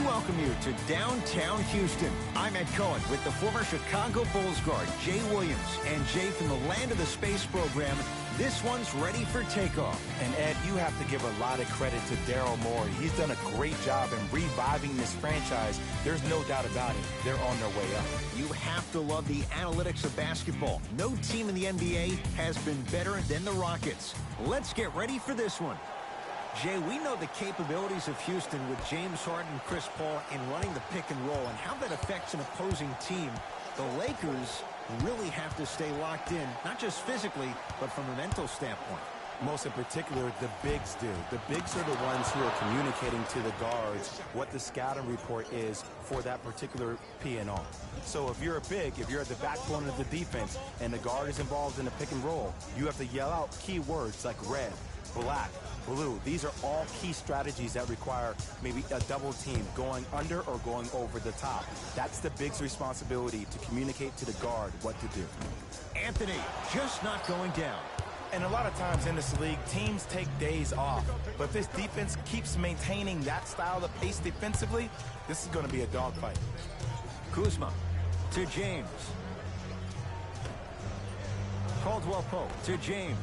welcome you to downtown Houston. I'm Ed Cohen with the former Chicago Bulls guard, Jay Williams. And Jay, from the land of the space program, this one's ready for takeoff. And Ed, you have to give a lot of credit to Daryl Morey. He's done a great job in reviving this franchise. There's no doubt about it. They're on their way up. You have to love the analytics of basketball. No team in the NBA has been better than the Rockets. Let's get ready for this one. Jay, we know the capabilities of Houston with James Harden and Chris Paul in running the pick and roll and how that affects an opposing team. The Lakers really have to stay locked in, not just physically, but from a mental standpoint. Most in particular, the bigs do. The bigs are the ones who are communicating to the guards what the scouting report is for that particular P&R. So if you're a big, if you're at the backbone of the defense and the guard is involved in a pick and roll, you have to yell out key words like red, black, blue. These are all key strategies that require maybe a double team going under or going over the top. That's the big's responsibility, to communicate to the guard what to do. Anthony just not going down. And a lot of times in this league, teams take days off. But if this defense keeps maintaining that style of pace defensively, this is going to be a dogfight. Kuzma to James. Caldwell Pope to James.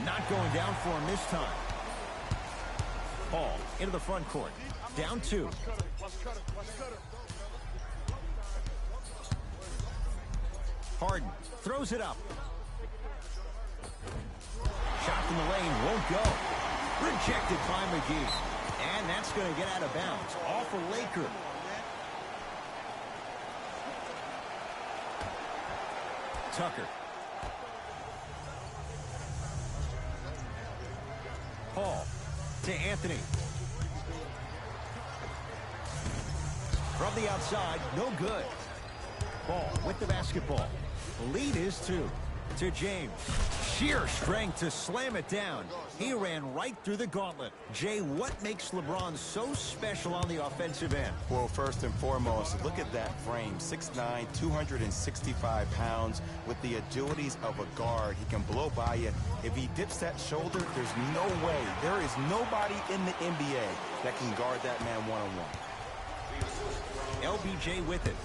Not going down for him this time. Paul into the front court. Down 2. Harden throws it up. Shot from the lane won't go. Rejected by McGee. And that's going to get out of bounds. Off a Laker. Tucker. Paul to Anthony. From the outside, no good. Ball with the basketball. Lead is 2. To James. Sheer strength to slam it down. He ran right through the gauntlet. Jay, what makes LeBron so special on the offensive end? Well, first and foremost, look at that frame. 6'9", 265 pounds with the agilities of a guard. He can blow by you. If he dips that shoulder, there's no way. There is nobody in the NBA that can guard that man one-on-one. LBJ with it.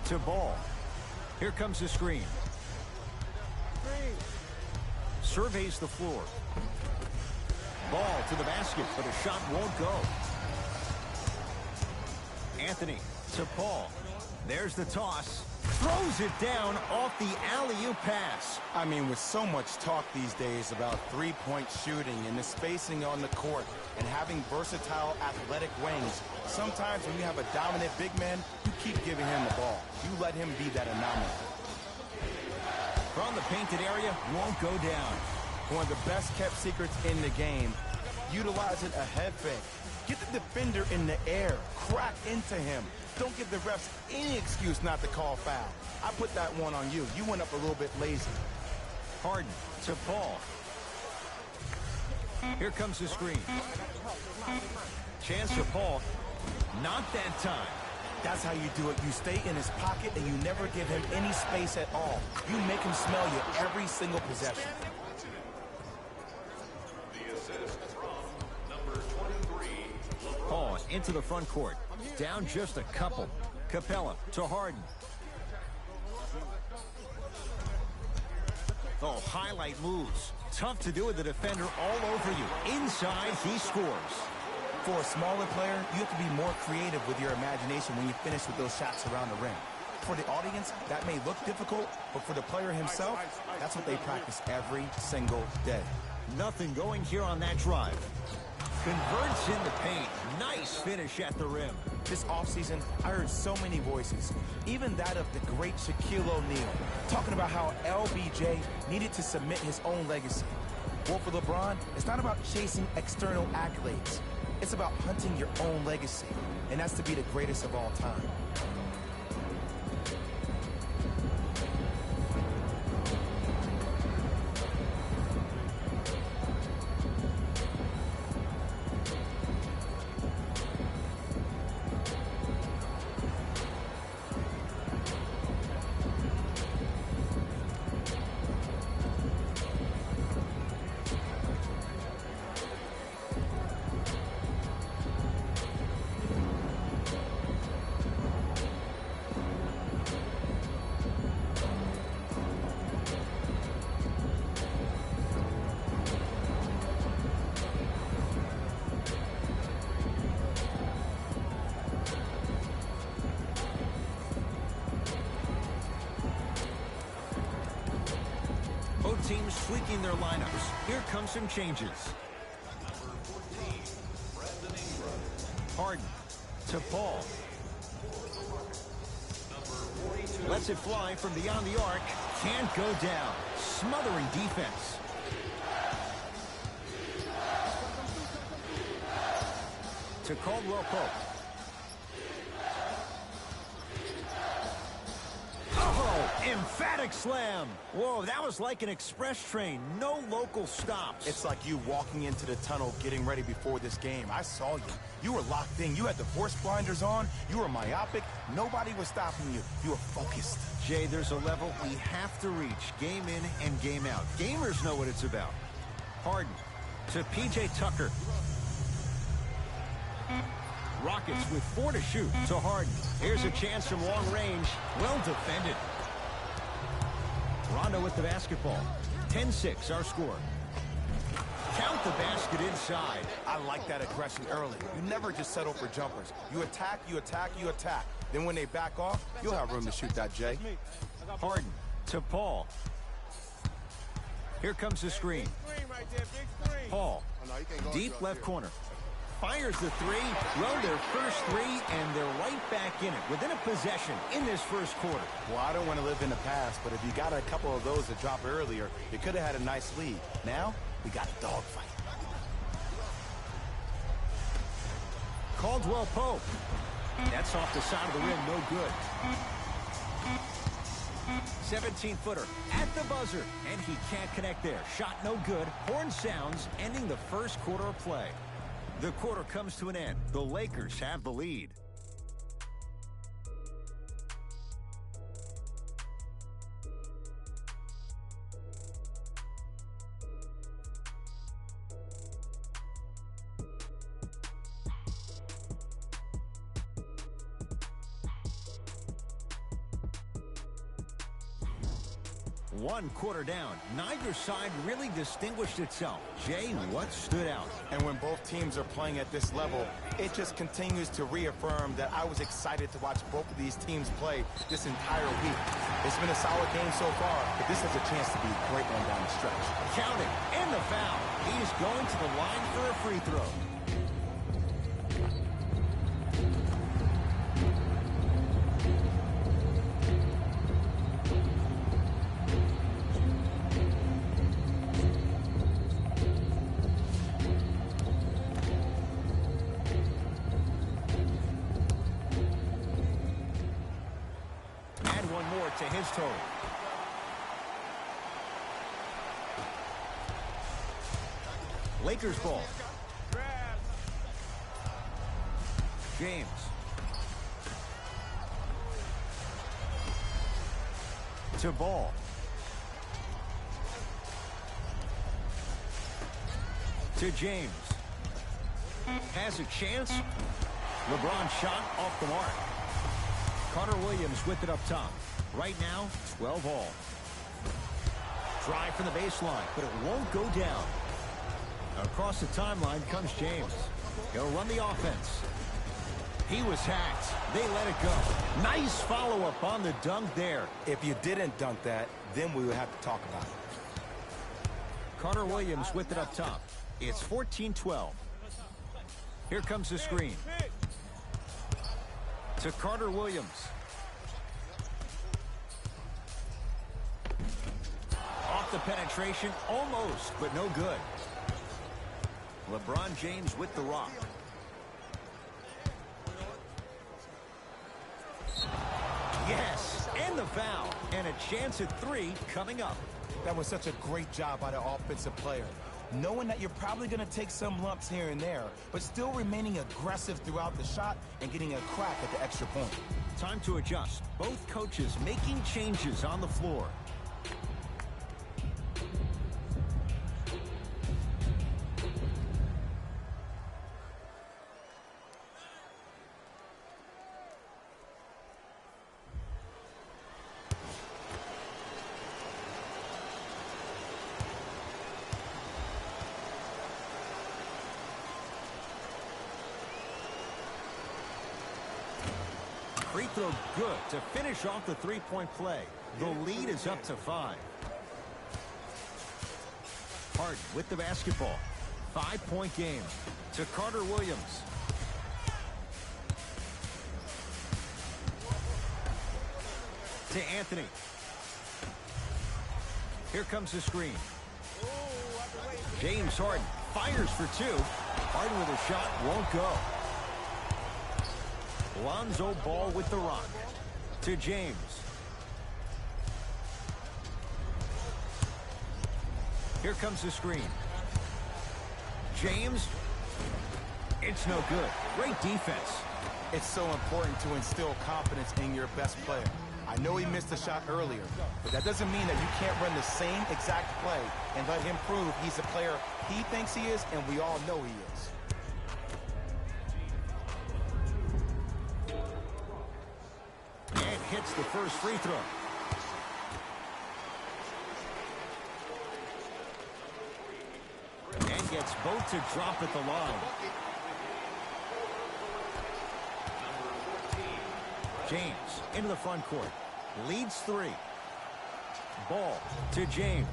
To Ball. Here comes the screen. Surveys the floor. Ball to the basket, but a shot won't go. Anthony to Paul. There's the toss. Throws it down off the alley-oop pass. I mean, with so much talk these days about three-point shooting and the spacing on the court and having versatile athletic wings, sometimes when you have a dominant big man, you keep giving him the ball. You let him be that anomaly. From the painted area, won't go down. One of the best-kept secrets in the game, utilizing a head fake. Get the defender in the air. Crack into him. Don't give the refs any excuse not to call foul. I put that one on you. You went up a little bit lazy. Harden to Paul. Here comes the screen. Chance for Paul. Not that time. That's how you do it. You stay in his pocket and you never give him any space at all. You make him smell you every single possession. Paul into the front court. Down just a couple. Capella to Harden. Oh, highlight moves. Tough to do with the defender all over you. Inside, he scores. For a smaller player, you have to be more creative with your imagination when you finish with those shots around the rim. For the audience, that may look difficult, but for the player himself, that's what they practice every single day. Nothing going here on that drive. Converts in the paint. Nice finish at the rim. This offseason, I heard so many voices, even that of the great Shaquille O'Neal, talking about how LBJ needed to submit his own legacy. Well, for LeBron, it's not about chasing external accolades. It's about hunting your own legacy, and that's to be the greatest of all time. teams tweaking their lineups. Here come some changes. Harden to Paul. Lets it fly from beyond the arc. Can't go down. Smothering defense. To Caldwell Pope. Oh, emphatic slam. Whoa, that was like an express train. No local stops. It's like you walking into the tunnel getting ready before this game. I saw you. You were locked in. You had the force blinders on. You were myopic. Nobody was stopping you. You were focused. Jay, there's a level we have to reach. Game in and game out. Gamers know what it's about. Harden to P.J. Tucker. Rockets with 4 to shoot to Harden. Here's a chance from long range. Well defended. Rondo with the basketball. 10-6 our score. Count the basket inside. I like that aggression early. You never just settle for jumpers. You attack, you attack, you attack. Then when they back off, you'll have room to shoot that, Jay. Harden to Paul. Here comes the screen. Paul, deep left corner. Fires the three, run their first three, and they're right back in it within a possession in this first quarter. Well, I don't want to live in the past, but if you got a couple of those to drop earlier, you could have had a nice lead. Now, we got a dogfight. Caldwell Pope. That's off the side of the rim, no good. 17-footer at the buzzer, and he can't connect there. Shot no good. Horn sounds, ending the first quarter of play. The quarter comes to an end. The Lakers have the lead. One quarter down. Neither side really distinguished itself. Jay, what stood out? And when both teams are playing at this level, it just continues to reaffirm that I was excited to watch both of these teams play this entire week. It's been a solid game so far, but this has a chance to be a great one down the stretch. Counting, and the foul. He's going to the line for a free throw. To his total. Lakers ball. James. To Ball. To James. Has a chance. LeBron shot off the mark. Carter Williams with it up top. Right now, 12 all. Drive from the baseline, but it won't go down. Across the timeline comes James. He'll run the offense. He was hacked. They let it go. Nice follow-up on the dunk there. If you didn't dunk that, then we would have to talk about it. Carter Williams with it up top. It's 14-12. Here comes the screen. To Carter Williams. Off the penetration, almost, but no good. LeBron James with the rock. Yes, and the foul. And a chance at three coming up. That was such a great job by the offensive player. Knowing that you're probably going to take some lumps here and there, but still remaining aggressive throughout the shot and getting a crack at the extra point. Time to adjust. Both coaches making changes on the floor. Free throw good to finish off the three-point play. The lead is up to 5. Harden with the basketball. 5-point game to Carter Williams. To Anthony. Here comes the screen. James Harden fires for two. Harden with a shot, won't go. Lonzo Ball with the rock. To James. Here comes the screen. James. It's no good. Great defense. It's so important to instill confidence in your best player. I know he missed a shot earlier, but that doesn't mean that you can't run the same exact play and let him prove he's the player he thinks he is, and we all know he is. And hits the first free throw. And gets both to drop at the line. James into the front court. Leads 3. Ball to James.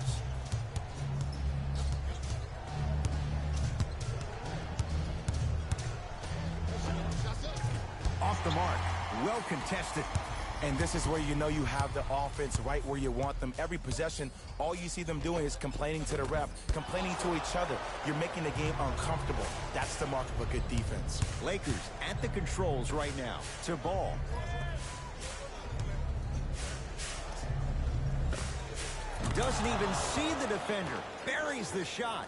Off the mark. Well contested. And this is where you know you have the offense right where you want them. Every possession, all you see them doing is complaining to the ref, complaining to each other. You're making the game uncomfortable. That's the mark of a good defense. Lakers at the controls right now. To Ball. Doesn't even see the defender. Buries the shot.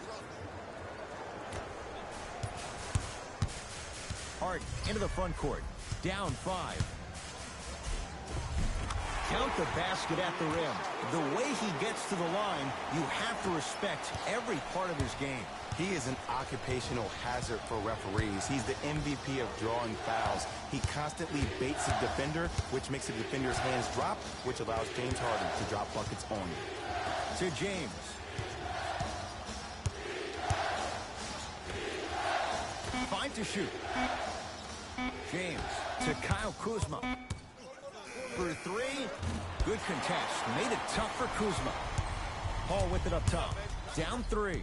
Harden into the front court. Down 5. Count the basket at the rim. The way he gets to the line, you have to respect every part of his game. He is an occupational hazard for referees. He's the MVP of drawing fouls. He constantly baits the defender, which makes the defender's hands drop, which allows James Harden to drop buckets on you. To James. 5 to shoot. James to Kyle Kuzma. For 3. Good contest. Made it tough for Kuzma. Paul with it up top. Down 3.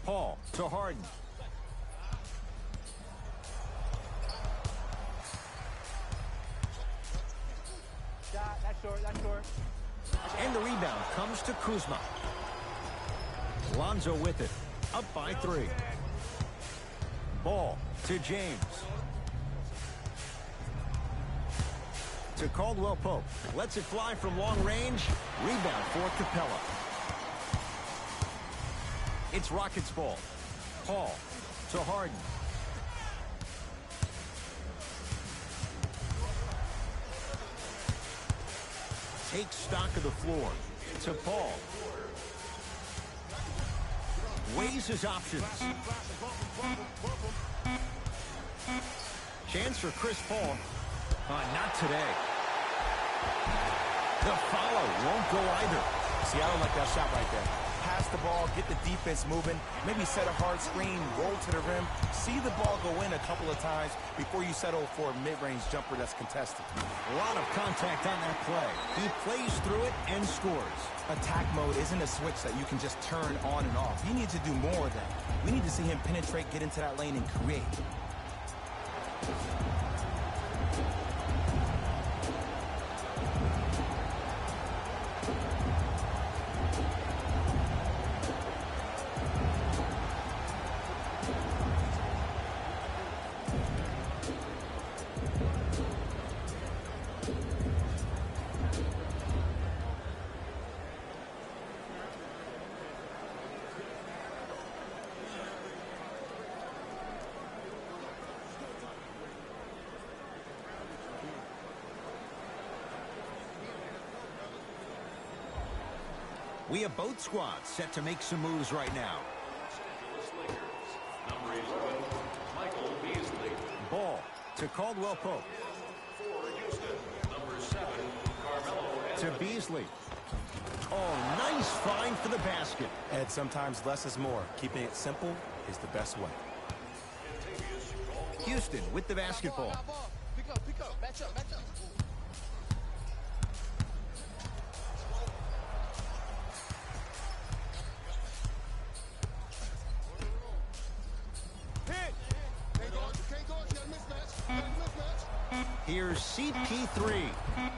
Paul to Harden. That's short. And the rebound comes to Kuzma. Lonzo with it. Up by 3. Ball to James. To Caldwell Pope. Lets it fly from long range. Rebound for Capella. It's Rockets ball. Paul to Harden. Takes stock of the floor. To Paul. Weighs his options. Chance for Chris Paul. Not today. The follow won't go either. See, I don't like that shot right there. Pass the ball, get the defense moving, maybe set a hard screen, roll to the rim, see the ball go in a couple of times before you settle for a mid-range jumper that's contested. A lot of contact on that play. He plays through it and scores. Attack mode isn't a switch that you can just turn on and off. He needs to do more of that. We need to see him penetrate, get into that lane, and create. We have both squads set to make some moves right now. Ball to Caldwell Pope. To Beasley. Oh, nice find for the basket. And sometimes less is more. Keeping it simple is the best way. Houston with the basketball. Pick up. Match up. Here's CP3.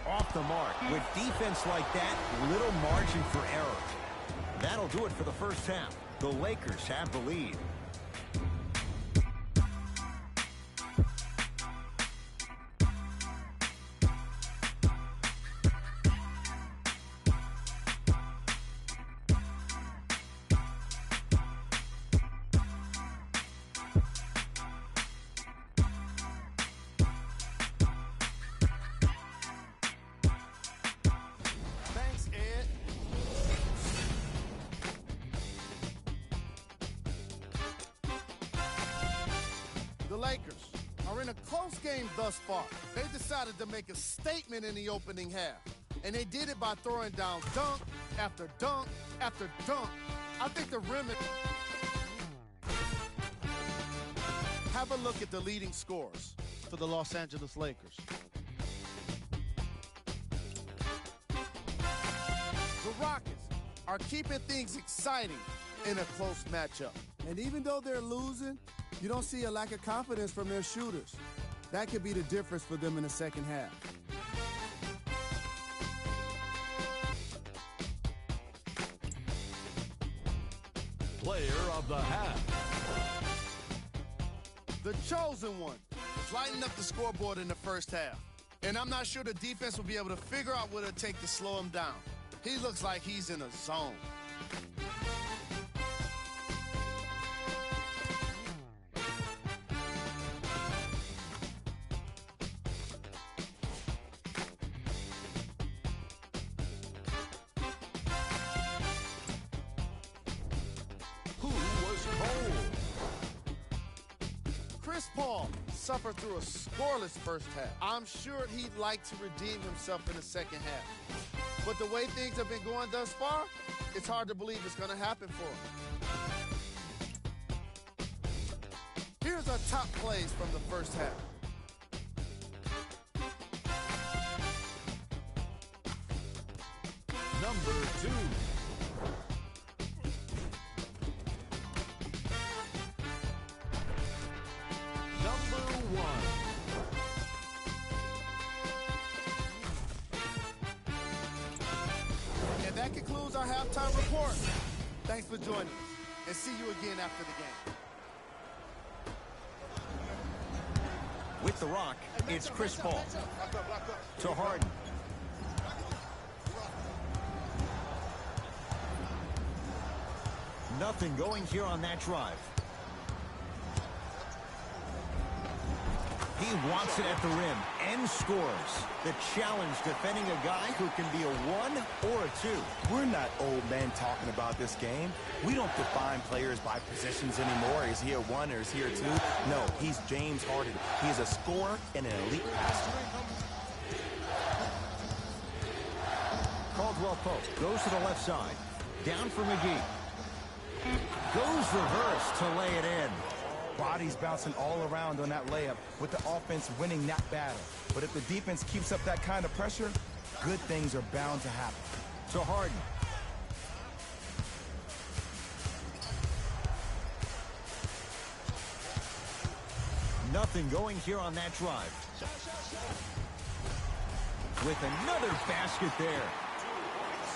Off the mark. With defense like that, little margin for error. That'll do it for the first half. The Lakers have the lead. The Lakers are in a close game thus far. They decided to make a statement in the opening half, and they did it by throwing down dunk after dunk after dunk. I think the rim is... Have a look at the leading scorers for the Los Angeles Lakers. The Rockets are keeping things exciting in a close matchup. And even though they're losing, you don't see a lack of confidence from their shooters. That could be the difference for them in the second half. Player of the half. The chosen one is lighting up the scoreboard in the first half. And I'm not sure the defense will be able to figure out what it'll take to slow him down. He looks like he's in a zone. Chris Paul suffered through a scoreless first half. I'm sure he'd like to redeem himself in the second half. But the way things have been going thus far, it's hard to believe it's going to happen for him. Here's our top plays from the first half. Number 2. That concludes our halftime report. Thanks for joining us, and see you again after the game. With the rock, it's Chris Paul. To Harden. Nothing going here on that drive. He wants it at the rim and scores. The challenge defending a guy who can be a 1 or a 2. We're not old men talking about this game. We don't define players by positions anymore. Is he a 1 or is he a 2? No, he's James Harden. He's a scorer and an elite passer. Caldwell Pope goes to the left side. Down for McGee. Goes reverse to lay it in. Bodies bouncing all around on that layup with the offense winning that battle. But if the defense keeps up that kind of pressure, good things are bound to happen. To Harden. Nothing going here on that drive. With another basket there.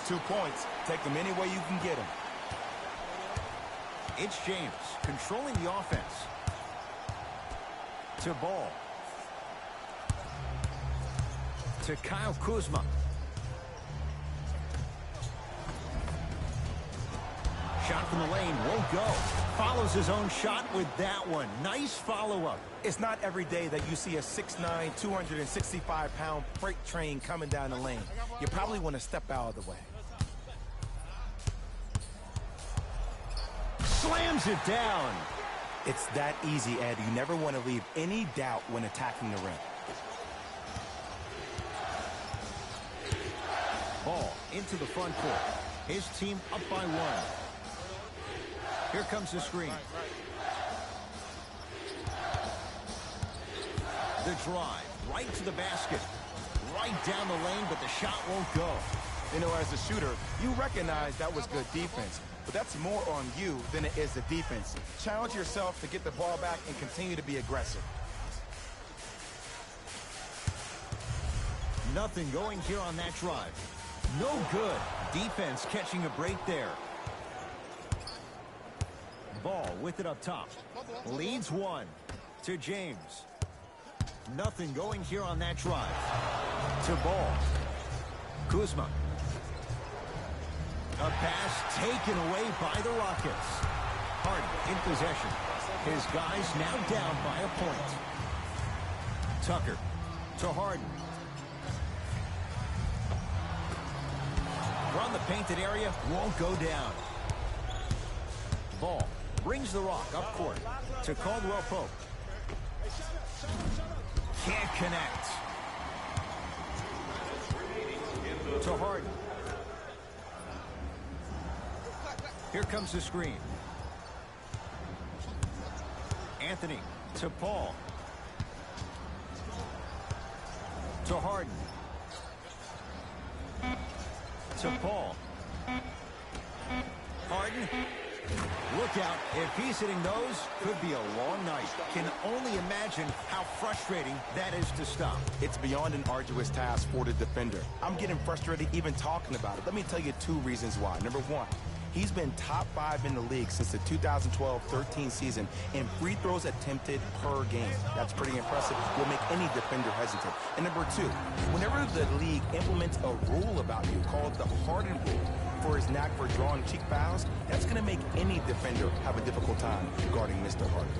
2 points. Take them any way you can get them. It's James controlling the offense. To Ball. To Kyle Kuzma. Shot from the lane won't go. Follows his own shot with that one. Nice follow-up. It's not every day that you see a 6'9", 265-pound freight train coming down the lane. You probably want to step out of the way. Slams it down. It's that easy, Ed. You never want to leave any doubt when attacking the rim. Ball into the front court. His team up by 1. Here comes the screen. The drive right to the basket. Right down the lane, but the shot won't go. You know, as a shooter, you recognize that was good defense. But that's more on you than it is the defense. Challenge yourself to get the ball back and continue to be aggressive. Nothing going here on that drive. No good. Defense catching a break there. Ball with it up top. Leads one to James. Nothing going here on that drive. To Ball. Kuzma. A pass taken away by the Rockets. Harden in possession. His guys now down by a point. Tucker to Harden. Run the painted area, won't go down. Ball brings the rock up court to Caldwell Pope. Can't connect. To Harden. Here comes the screen. Anthony to Paul. To Harden. To Paul. Harden. Look out. If he's hitting those, could be a long night. Can only imagine how frustrating that is to stop. It's beyond an arduous task for the defender. I'm getting frustrated even talking about it. Let me tell you 2 reasons why. Number 1, he's been top 5 in the league since the 2012-13 season in free throws attempted per game. That's pretty impressive. Will make any defender hesitant. And number 2, whenever the league implements a rule about you called the Harden rule for his knack for drawing cheap fouls, that's going to make any defender have a difficult time guarding Mr. Harden.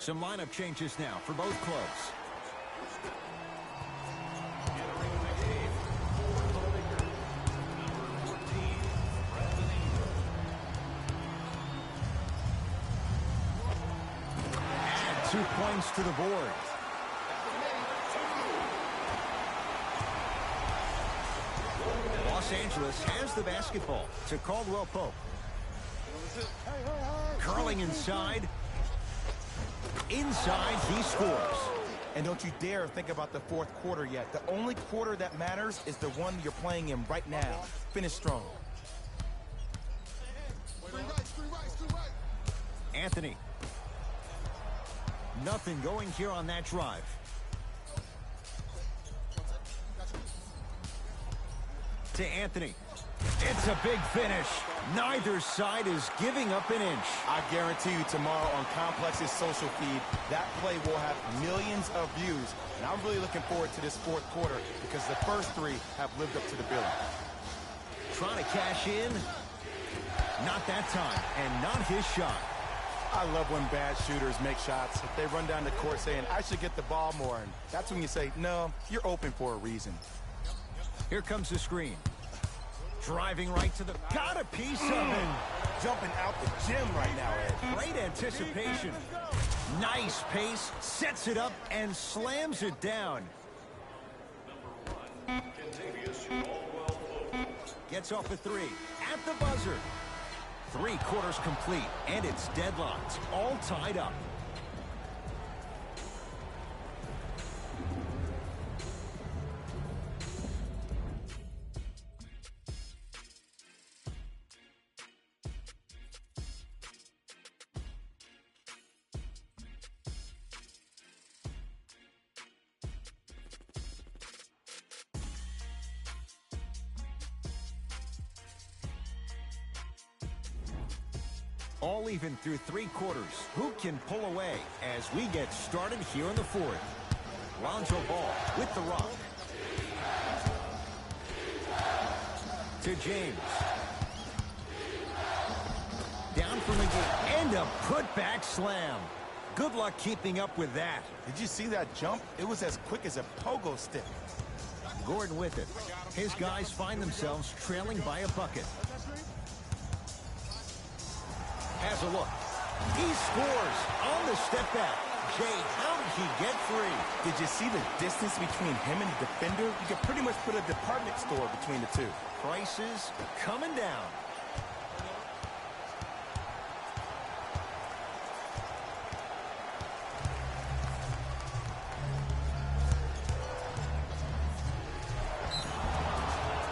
Some lineup changes now for both clubs. Add 2 points to the board. Los Angeles has the basketball to Caldwell Pope. Curling inside. Inside, he scores. And don't you dare think about the 4th quarter yet. The only quarter that matters is the one you're playing in right now. Finish strong. Anthony. Nothing going here on that drive. To Anthony. It's a big finish. Neither side is giving up an inch. I guarantee you tomorrow on Complex's social feed, that play will have millions of views. And I'm really looking forward to this 4th quarter because the first 3 have lived up to the billing. Trying to cash in. Not that time, and not his shot. I love when bad shooters make shots. If they run down the court saying, I should get the ball more, and that's when you say, no, you're open for a reason. Here comes the screen. Driving right to the... Got a piece of him. Jumping out the gym right now, Ed. Great anticipation. Nice pace. Sets it up and slams it down. Gets off a 3. At the buzzer. 3 quarters complete. And it's deadlocked. All tied up. All even through 3 quarters. Who can pull away as we get started here in the 4th? Lonzo Ball with the rock. To James. Down for McGee. And a putback slam. Good luck keeping up with that. Did you see that jump? It was as quick as a pogo stick. Gordon with it. His guys find themselves trailing by a bucket. Has a look. He scores on the step back. Jay, how did he get free? Did you see the distance between him and the defender? You could pretty much put a department store between the two. Prices coming down.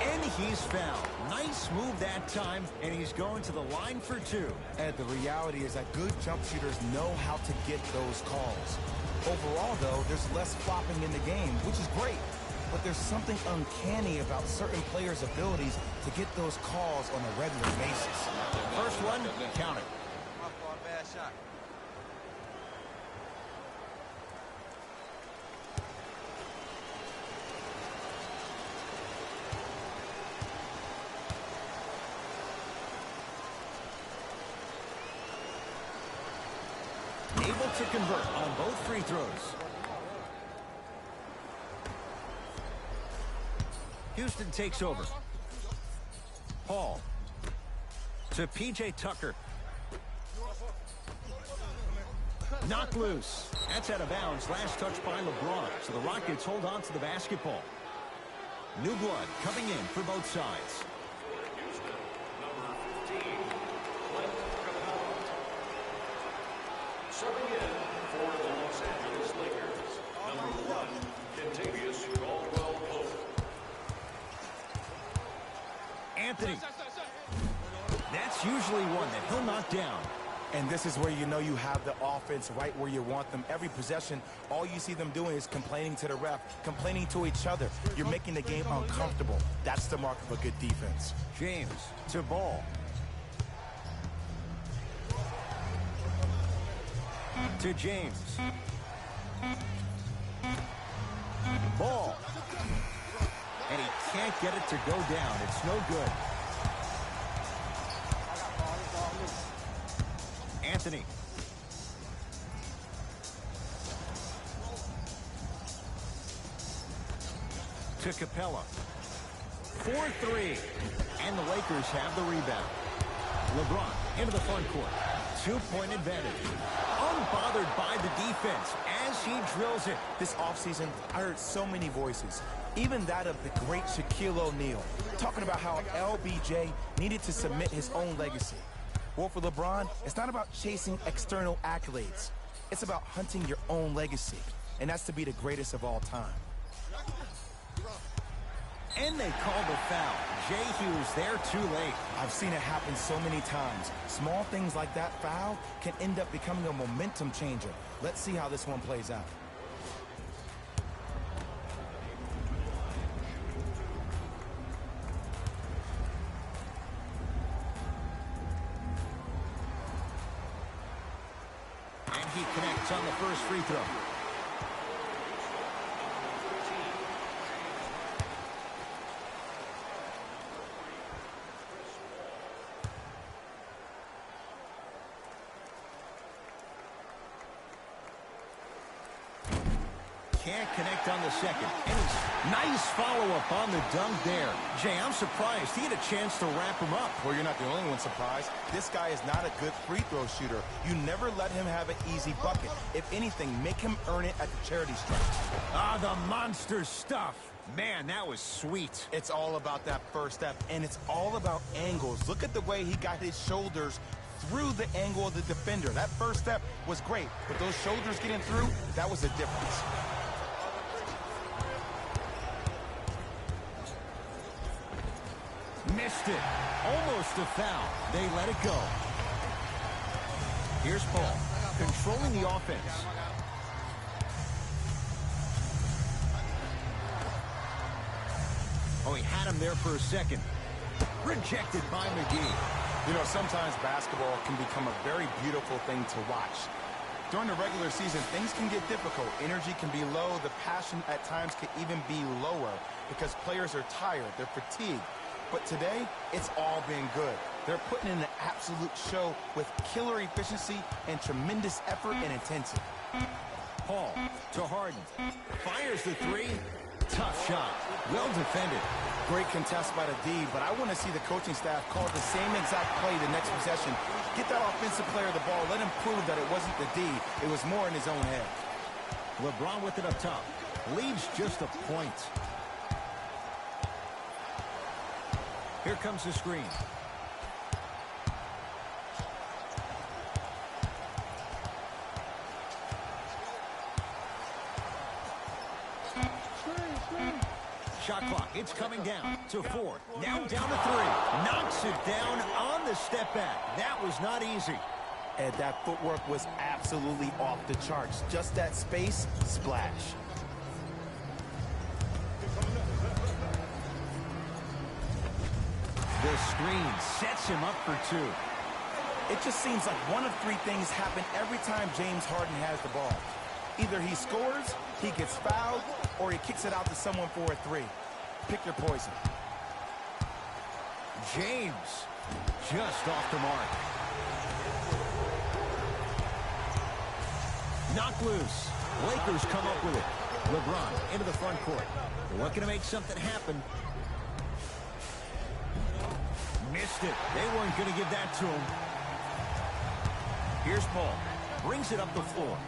And he's fouled. Nice move that time, and he's going to the line for two. And the reality is that good jump shooters know how to get those calls. Overall, though, there's less flopping in the game, which is great. But there's something uncanny about certain players' abilities to get those calls on a regular basis. First one, count it. Bad shot. Able to convert on both free throws. Houston takes over. Paul to P.J. Tucker. Knocked loose. That's out of bounds. Last touch by LeBron. So the Rockets hold on to the basketball. New blood coming in for both sides. Subbing in for the Los Angeles Lakers, number 1, Kentavious Caldwell-Pope. Anthony. That's usually one that he'll knock down. And this is where you know you have the offense right where you want them. Every possession, all you see them doing is complaining to the ref, complaining to each other. You're making the game uncomfortable. That's the mark of a good defense. James to Ball. To James. Ball. And he can't get it to go down. It's no good. Anthony. To Capella. 4-3. And the Lakers have the rebound. LeBron into the front court. 2-point advantage. Unbothered by the defense as he drills it. This offseason, I heard so many voices, even that of the great Shaquille O'Neal, talking about how LBJ needed to submit his own legacy. Well, for LeBron, it's not about chasing external accolades. It's about hunting your own legacy, and that's to be the greatest of all time. And they called a foul. Jay, he was there too late. I've seen it happen so many times. Small things like that foul can end up becoming a momentum changer. Let's see how this one plays out. And he connects on the first free throw. Can't connect on the second. And he's nice follow-up on the dunk there. Jay, I'm surprised he had a chance to wrap him up. Well, you're not the only one surprised. This guy is not a good free throw shooter. You never let him have an easy bucket. If anything, make him earn it at the charity stripe. Ah, the monster stuff. Man, that was sweet. It's all about that first step, and it's all about angles. Look at the way he got his shoulders through the angle of the defender. That first step was great, but those shoulders getting through, that was the difference. Missed it. Almost a foul. They let it go. Here's Paul, controlling the offense. Oh, he had him there for a second. Rejected by McGee. You know, sometimes basketball can become a very beautiful thing to watch. During the regular season, things can get difficult. Energy can be low. The passion at times can even be lower because players are tired. They're fatigued. But today, it's all been good. They're putting in an absolute show with killer efficiency and tremendous effort and intensity. Paul to Harden. Fires the three. Tough shot. Well defended. Great contest by the D, but I want to see the coaching staff call the same exact play the next possession. Get that offensive player the ball. Let him prove that it wasn't the D. It was more in his own head. LeBron with it up top. Leads just a point. Here comes the screen. Shot clock, it's coming down to 4. Now down to 3. Knocks it down on the step back. That was not easy. And that footwork was absolutely off the charts. Just that space, splash. The screen sets him up for 2. It just seems like one of 3 things happen every time James Harden has the ball. Either he scores, he gets fouled, or he kicks it out to someone for a 3. Pick your poison. James just off the mark. Knock loose. Lakers come up with it. LeBron into the front court. Looking to make something happen. Missed it. They weren't going to give that to him. Here's Paul. Brings it up the floor.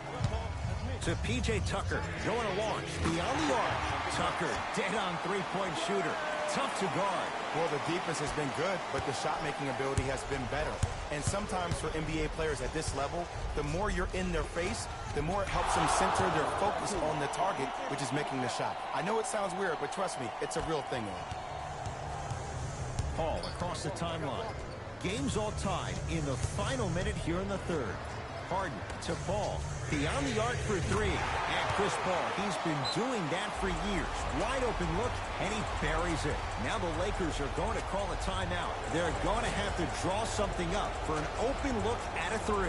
To P.J. Tucker. Going to launch. Beyond the arc. Tucker, dead on three-point shooter. Tough to guard. Well, the defense has been good, but the shot-making ability has been better. And sometimes for NBA players at this level, the more you're in their face, the more it helps them center their focus on the target, which is making the shot. I know it sounds weird, but trust me, it's a real thing. Paul across the timeline. Game's all tied in the final minute here in the third. Harden to Paul. Beyond the arc for 3. And Chris Paul, he's been doing that for years. Wide open look, and he buries it. Now the Lakers are going to call a timeout. They're going to have to draw something up for an open look at a 3.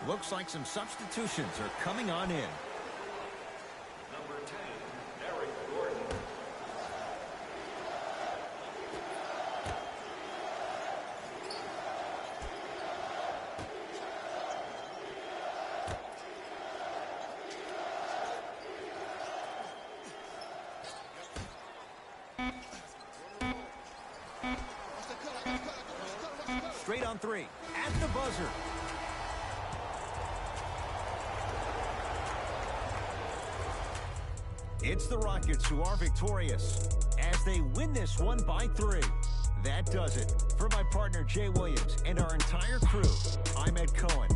Looks like some substitutions are coming on in. Number 10, Eric Gordon. Straight on 3. At the buzzer. It's the Rockets who are victorious as they win this one by 3. That does it. For my partner Jay Williams and our entire crew, I'm Ed Cohen.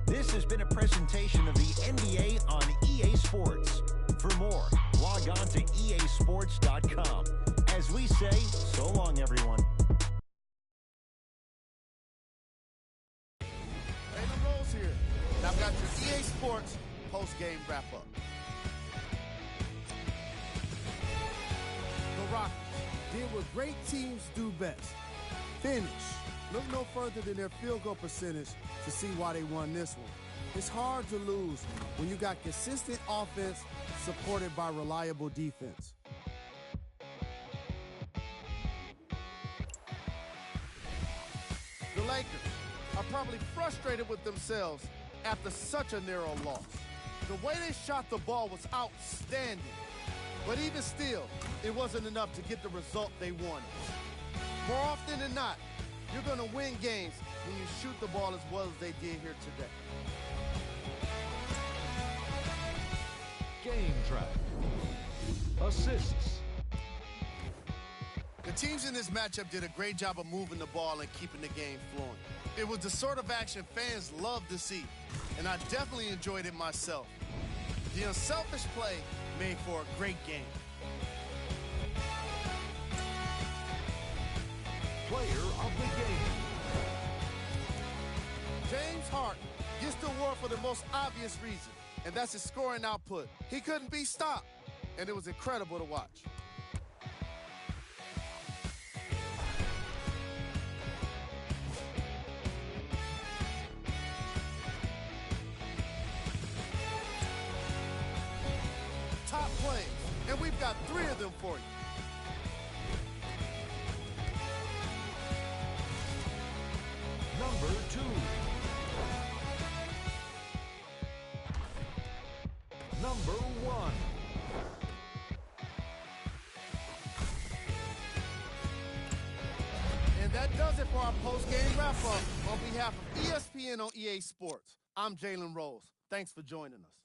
This has been a presentation of the NBA on EA Sports. For more, log on to easports.com. As we say, so long, everyone. Taylor Rose here. And I've got your EA Sports post-game wrap-up. The Rockets did what great teams do best. Finish. Look no further than their field goal percentage to see why they won this one. It's hard to lose when you got consistent offense supported by reliable defense. The Lakers are probably frustrated with themselves after such a narrow loss. The way they shot the ball was outstanding. But even still, it wasn't enough to get the result they wanted. More often than not, You're going to win games when you shoot the ball as well as they did here today. Game track. Assists. The teams in this matchup did a great job of moving the ball and keeping the game flowing. It was the sort of action fans love to see, and I definitely enjoyed it myself. The unselfish play made for a great game. Player of the game. James Harden gets the award for the most obvious reason, and that's his scoring output. He couldn't be stopped, and it was incredible to watch. Top plays, and we've got 3 of them for you. Number 2. Number 1. And that does it for our post-game wrap-up. On behalf of ESPN on EA Sports, I'm Jalen Rose. Thanks for joining us.